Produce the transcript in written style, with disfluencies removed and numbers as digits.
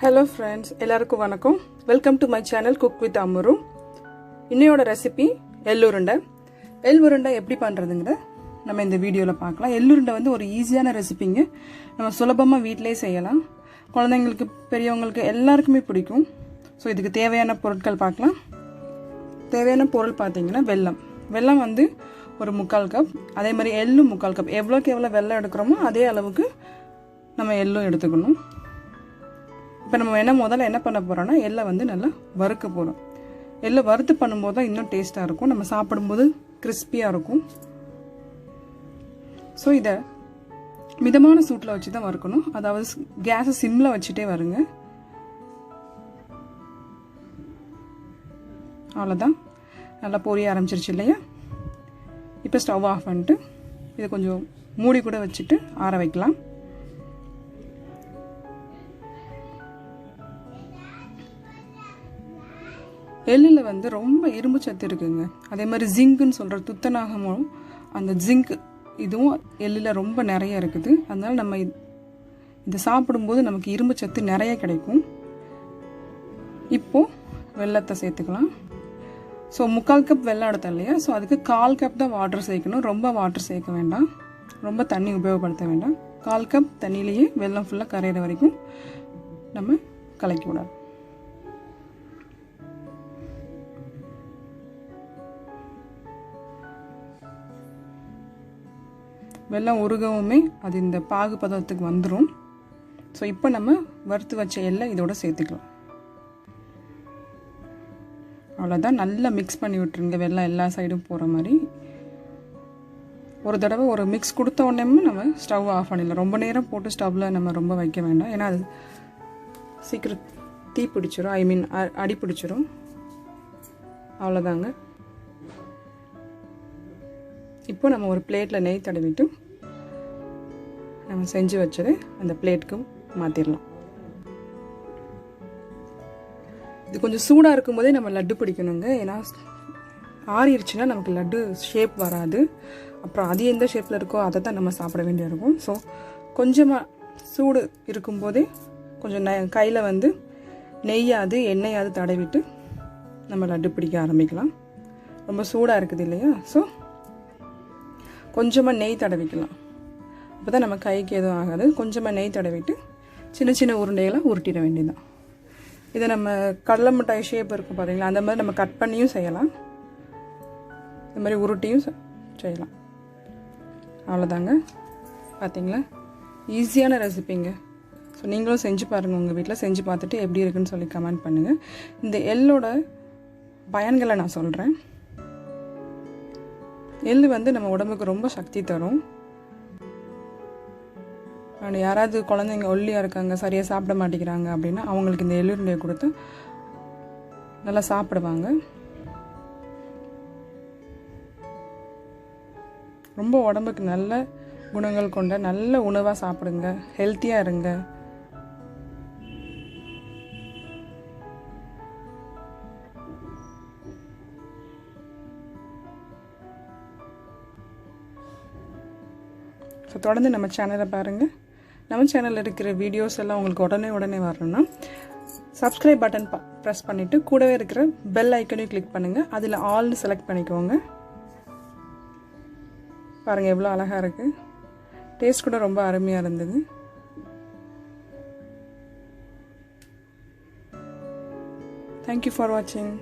Hello friends, எல்லாருக்கும் வணக்கம். Welcome to my channel Cook with Amuru. இன்னையோட ரெசிபி எள்ளுருண்டை. எள்ளுருண்டை எப்படி பண்றதுங்கறத நம்ம இந்த வீடியோல பார்க்கலாம். எள்ளுருண்டை வந்து ஒரு ஈஸியான ரெசிபிங்க. நம்ம சுலபமா வீட்லயே செய்யலாம். குழந்தைகளுக்கு பெரியவங்களுக்கு எல்லாருக்குமே பிடிக்கும். சோ இதுக்கு தேவையான பொருட்கள் பார்க்கலாம். தேவையான பொருள் பாத்தீங்கன்னா வெல்லம். வெல்லம் வந்து ஒரு 1/4 கப். அதே மாதிரி எள்ளு 1/4 கப். எவ்வளவு வெல்லம் எடுக்கறோமோ அதே அளவுக்கு நம்ம எள்ளும் எடுத்துக்கணும். இப்போ நம்ம முதல்ல என்ன பண்ண போறோம்னா எள்ளை வந்து நல்லா வறுக்க போறோம். எள்ளை வறுத்து பண்ணும்போது தான் இன்னும் டேஸ்டா இருக்கும். நம்ம சாப்பிடும்போது கிறிஸ்பியா இருக்கும். சோ இத மிதமான சூட்ல வச்சு தான் வறுக்கணும். அதாவது கேஸ் சிம்ல வச்சிட்டே வருங்க. அவ்வளவுதான். நல்லா பொரிய ஆரம்பிச்சிருச்சு இல்லையா? இப்போ ஸ்டவ் ஆஃப் பண்ணிட்டு இதை கொஞ்சம் மூடி கூட வச்சுட்டு ஆற வைக்கலாம். எள்ளுல வந்து ரொம்ப இரும்பு சத்து இருக்குங்க. அதே மாதிரி ஜிங்க்னு சொல்ற துத்தநாகமும் அந்த ஜிங்க் இதுவும் எள்ளுல ரொம்ப நிறைய இருக்குது. அதனால நம்ம இதை சாப்பிடும்போது நமக்கு இரும்பு சத்து நிறைய கிடைக்கும். இப்போ வெல்லத்தை சேர்த்துக்கலாம். ஸோ 1/4 கப் வெல்லம் எடுத்தோம் இல்லையா? ஸோ அதுக்கு 1/4 கப் தான் வாட்டர் சேர்க்கணும். ரொம்ப வாட்டர் சேர்க்க வேண்டாம், ரொம்ப தண்ணி உபயோகப்படுத்த வேண்டாம். 1/4 கப் தண்ணியிலேயே வெல்லம் ஃபுல்லாக கரையிற வரைக்கும் நம்ம கலக்கி விடலாம். வெல்லம் உருகவுமே அது இந்த பாகு பதத்துக்கு வந்துடும். ஸோ இப்போ நம்ம வறுத்து வச்ச எள்ளை இதோட சேர்த்துக்கலாம். அவ்வளோதான். நல்லா மிக்ஸ் பண்ணி விட்டுருங்க. வெல்லம் எல்லா சைடும் போகிற மாதிரி ஒரு தடவை ஒரு மிக்ஸ் கொடுத்த உடனே நம்ம ஸ்டவ் ஆஃப் பண்ணிடலாம். ரொம்ப நேரம் போட்டு ஸ்டவ்வில் நம்ம ரொம்ப வைக்க வேண்டாம். ஏன்னா அது சீக்கிரம் தீ பிடிச்சிரும், அடி பிடிச்சிரும். அவ்வளோதாங்க. இப்போ நம்ம ஒரு பிளேட்டில் நெய் தடவிட்டு நம்ம செஞ்சு வச்சதை அந்த பிளேட்டுக்கு மாற்றிடலாம். இது கொஞ்சம் சூடாக இருக்கும்போதே நம்ம லட்டு பிடிக்கணுங்க. ஏன்னா ஆறிடுச்சுன்னா நமக்கு லட்டு ஷேப் வராது. அப்புறம் அது எந்த ஷேப்பில் இருக்கோ அதை தான் நம்ம சாப்பிட வேண்டியிருக்கும். ஸோ கொஞ்சமாக சூடு இருக்கும்போதே கொஞ்சம் கையில் வந்து நெய்யாது எண்ணெயாவது தடவிட்டு நம்ம லட்டு பிடிக்க ஆரம்பிக்கலாம். ரொம்ப சூடாக இருக்குது இல்லையா? ஸோ கொஞ்சமாக நெய் தடவிக்கலாம். அப்போ தான் நம்ம கைக்கு எதுவும் ஆகாது. கொஞ்சமாக நெய் தடவிட்டு சின்ன சின்ன உருண்டைகளாக உருட்டிட வேண்டியதுதான். இதை நம்ம கடலை மிட்டாய் ஷேப் இருக்கும் பார்த்தீங்களா, அந்த மாதிரி நம்ம கட் பண்ணியும் செய்யலாம், இந்த மாதிரி உருட்டியும் செய்யலாம். அவ்வளோதாங்க. பார்த்தீங்களா, ஈஸியான ரெசிபிங்க. ஸோ நீங்களும் செஞ்சு பாருங்கள். உங்கள் வீட்டில் செஞ்சு பார்த்துட்டு எப்படி இருக்குன்னு சொல்லி கமெண்ட் பண்ணுங்கள். இந்த எள்ளோட பயன்களை நான் சொல்கிறேன். எள்ளு வந்து நம்ம உடம்புக்கு ரொம்ப சக்தி தரும். அண்ட் யாராவது குழந்தைங்க ஒல்லியாக இருக்காங்க, சரியாக சாப்பிட மாட்டேங்கிறாங்க அப்படின்னா அவங்களுக்கு இந்த எள்ளுருண்டையை கொடுத்து நல்லா சாப்பிடுவாங்க. ரொம்ப உடம்புக்கு நல்ல குணங்கள் கொண்ட நல்ல உணவாக சாப்பிடுங்க. ஹெல்த்தியாக இருங்க. ஸோ தொடர்ந்து நம்ம சேனலை பாருங்கள். நம்ம சேனலில் இருக்கிற வீடியோஸ் எல்லாம் உங்களுக்கு உடனே வரணும்னா சப்ஸ்கிரைப் பட்டன் ப்ரெஸ் பண்ணிவிட்டு கூடவே இருக்கிற பெல் ஐக்கனையும் கிளிக் பண்ணுங்கள். அதில் ஆல்னு செலக்ட் பண்ணிக்கோங்க. பாருங்கள் எவ்வளோ அழகாக இருக்குது. டேஸ்ட் கூட ரொம்ப அருமையாக இருந்தது. தேங்க்யூ ஃபார் வாட்சிங்.